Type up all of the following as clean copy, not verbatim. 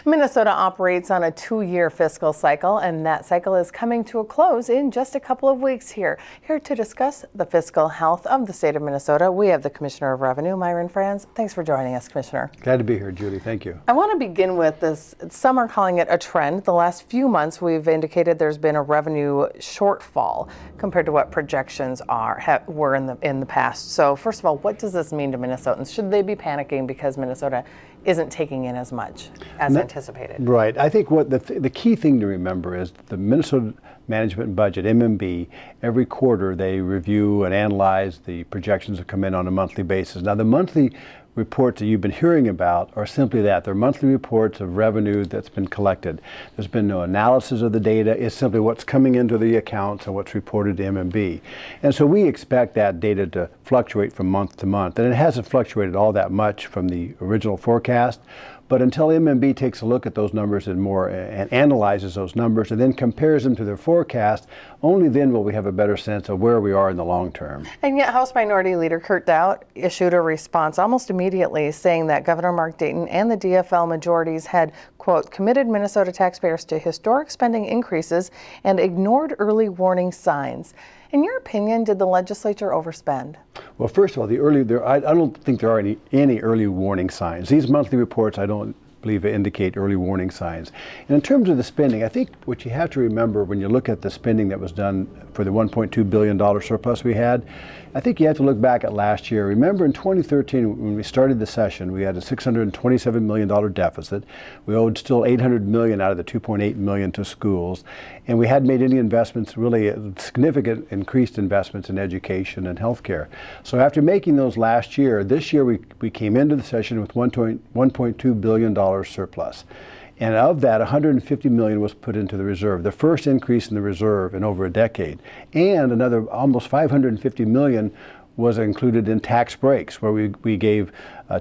Minnesota operates on a 2-year fiscal cycle, and that cycle is coming to a close in just a couple of weeks here. Here to discuss the fiscal health of the state of Minnesota, we have the Commissioner of Revenue, Myron Frans. Thanks for joining us, Commissioner. Glad to be here, Judy. Thank you. I want to begin with this. Some are calling it a trend. The last few months, we've indicated there's been a revenue shortfall compared to what projections were in the past. So first of all, what does this mean to Minnesotans? Should they be panicking because Minnesota isn't taking in as much as anticipated? Right. I think what the key thing to remember is the Minnesota Management Budget, MMB, every quarter they review and analyze the projections that come in on a monthly basis. Now, the monthly reports that you've been hearing about are simply that. They're monthly reports of revenue that's been collected. There's been no analysis of the data. It's simply what's coming into the accounts and what's reported to MMB. And so we expect that data to fluctuate from month to month. And it hasn't fluctuated all that much from the original forecast. But until MMB takes a look at those numbers and analyzes those numbers and then compares them to their forecast, only then will we have a better sense of where we are in the long term. And yet House Minority Leader Kurt Doudt issued a response almost immediately saying that Governor Mark Dayton and the DFL majorities had, quote, committed Minnesota taxpayers to historic spending increases and ignored early warning signs. In your opinion, did the legislature overspend? Well, first of all, I don't think there are any early warning signs. These monthly reports, I don't believe indicate early warning signs. And in terms of the spending, I think what you have to remember when you look at the spending that was done for the $1.2 billion surplus we had, I think you have to look back at last year. Remember in 2013, when we started the session, we had a $627 million deficit. We owed still $800 million out of the $2.8 million to schools. And we hadn't made any investments, really significant increased investments in education and healthcare. So after making those last year, this year we came into the session with $1.2 billion surplus. And of that, $150 million was put into the reserve, the first increase in the reserve in over a decade. And another almost $550 million was included in tax breaks, where we gave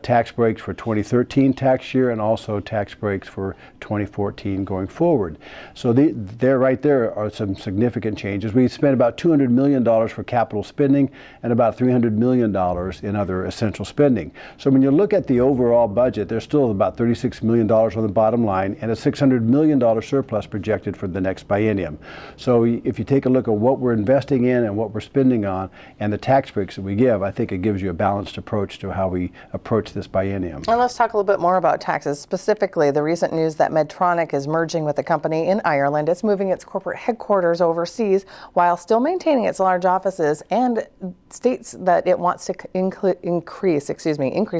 tax breaks for 2013 tax year and also tax breaks for 2014 going forward. So right there are some significant changes. We spent about $200 million for capital spending and about $300 million in other essential spending. So when you look at the overall budget, there's still about $36 million on the bottom line and a $600 million surplus projected for the next biennium. So if you take a look at what we're investing in and what we're spending on and the tax breaks that we give, I think it gives you a balanced approach to how we approach this biennium. And let's talk a little bit more about taxes, specifically the recent news that Medtronic is merging with a company in Ireland. It's moving its corporate headquarters overseas while still maintaining its large offices, and states that it wants to increase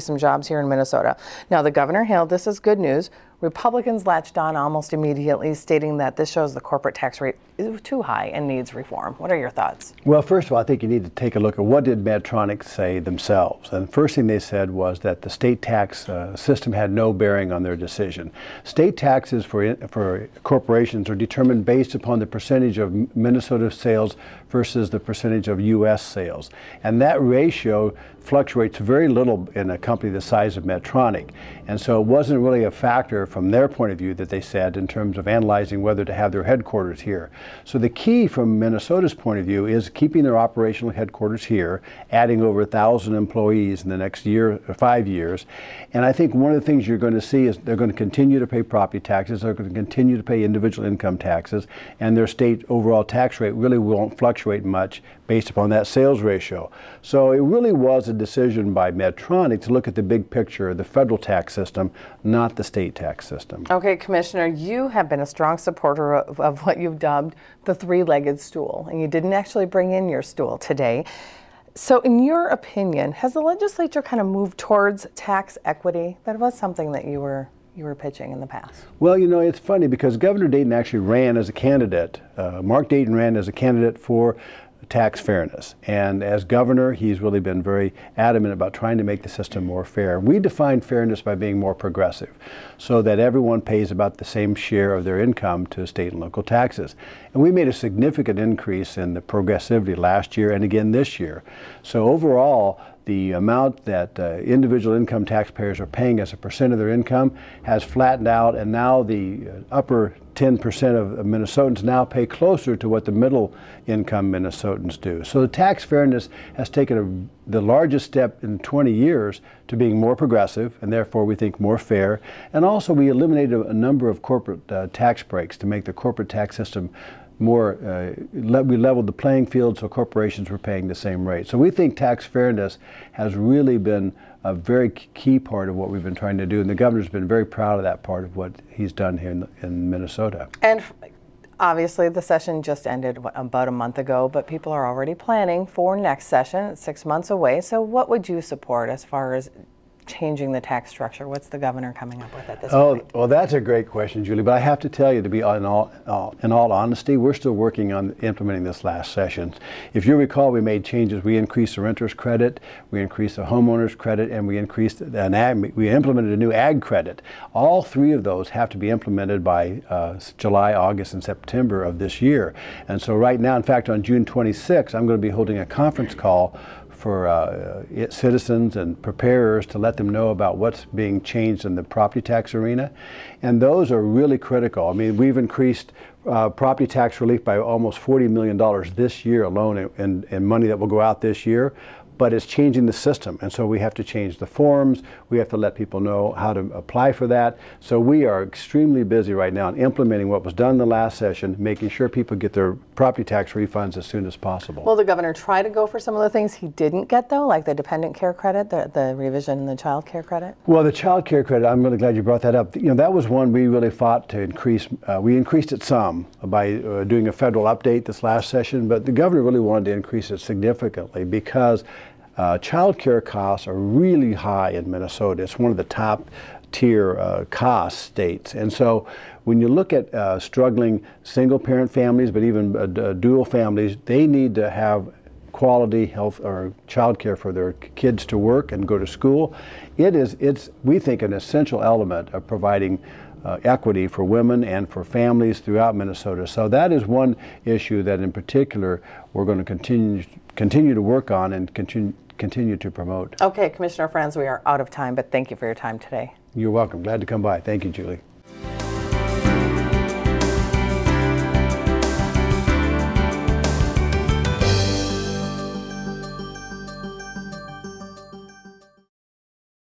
some jobs here in Minnesota. Now, the governor hailed this as good news. Republicans latched on almost immediately, stating that this shows the corporate tax rate is too high and needs reform. What are your thoughts? Well, first of all, I think you need to take a look at what did Medtronic say themselves. And the first thing they said was that the state tax system had no bearing on their decision. State taxes for corporations are determined based upon the percentage of Minnesota sales versus the percentage of U.S. sales. And that ratio fluctuates very little in a company the size of Medtronic. And so it wasn't really a factor from their point of view that they said in terms of analyzing whether to have their headquarters here. So the key from Minnesota's point of view is keeping their operational headquarters here, adding over 1,000 employees in the next 5 years. And I think one of the things you're going to see is they're going to continue to pay property taxes, they're going to continue to pay individual income taxes, and their state overall tax rate really won't fluctuate much based upon that sales ratio. So it really was a decision by Medtronic to look at the big picture, the federal tax system, not the state tax system. Okay, Commissioner, you have been a strong supporter of what you've dubbed the three-legged stool, and you didn't actually bring in your stool today. So in your opinion, has the legislature kind of moved towards tax equity? That was something that you were pitching in the past. Well, you know, it's funny because Governor Dayton actually ran as a candidate. Mark Dayton ran as a candidate for tax fairness. And as governor, he's really been very adamant about trying to make the system more fair. We define fairness by being more progressive, so that everyone pays about the same share of their income to state and local taxes. And we made a significant increase in the progressivity last year and again this year. So overall, the amount that individual income taxpayers are paying as a percent of their income has flattened out, and now the upper 10% of Minnesotans now pay closer to what the middle income Minnesotans do. So the tax fairness has taken the largest step in 20 years to being more progressive, and therefore we think more fair. And also we eliminated a number of corporate tax breaks to make the corporate tax system more, we leveled the playing field so corporations were paying the same rate. So we think tax fairness has really been a very key part of what we've been trying to do, and the governor's been very proud of that part of what he's done here in Minnesota. And obviously the session just ended about a month ago, but people are already planning for next session. It's 6 months away. So what would you support as far as changing the tax structure? What's the governor coming up with at this point? Well, that's a great question, Julie, but I have to tell you, to be in all honesty, we're still working on implementing this last session. If you recall, we made changes. We increased the renter's credit, we increased the homeowner's credit, and we implemented a new ag credit. All three of those have to be implemented by July, August, and September of this year. And so right now, in fact, on June 26th, I'm going to be holding a conference call for citizens and preparers to let them know about what's being changed in the property tax arena. And those are really critical. I mean, we've increased property tax relief by almost $40 million this year alone in money that will go out this year. But it's changing the system, and so we have to change the forms. We have to let people know how to apply for that. So we are extremely busy right now in implementing what was done in the last session, making sure people get their property tax refunds as soon as possible. Will the governor try to go for some of the things he didn't get, though, like the dependent care credit, the revision in the child care credit? Well, the child care credit, I'm really glad you brought that up. You know, that was one we really fought to increase. We increased it some by doing a federal update this last session, but the governor really wanted to increase it significantly because child care costs are really high in Minnesota. It's one of the top tier cost states. And so when you look at struggling single parent families, but even dual families, they need to have quality health or child care for their kids to work and go to school. It's, we think, an essential element of providing equity for women and for families throughout Minnesota. So that is one issue that in particular we're going to continue to work on and continue to promote. Okay, Commissioner Frans, we are out of time, but thank you for your time today. You're welcome. Glad to come by. Thank you, Julie.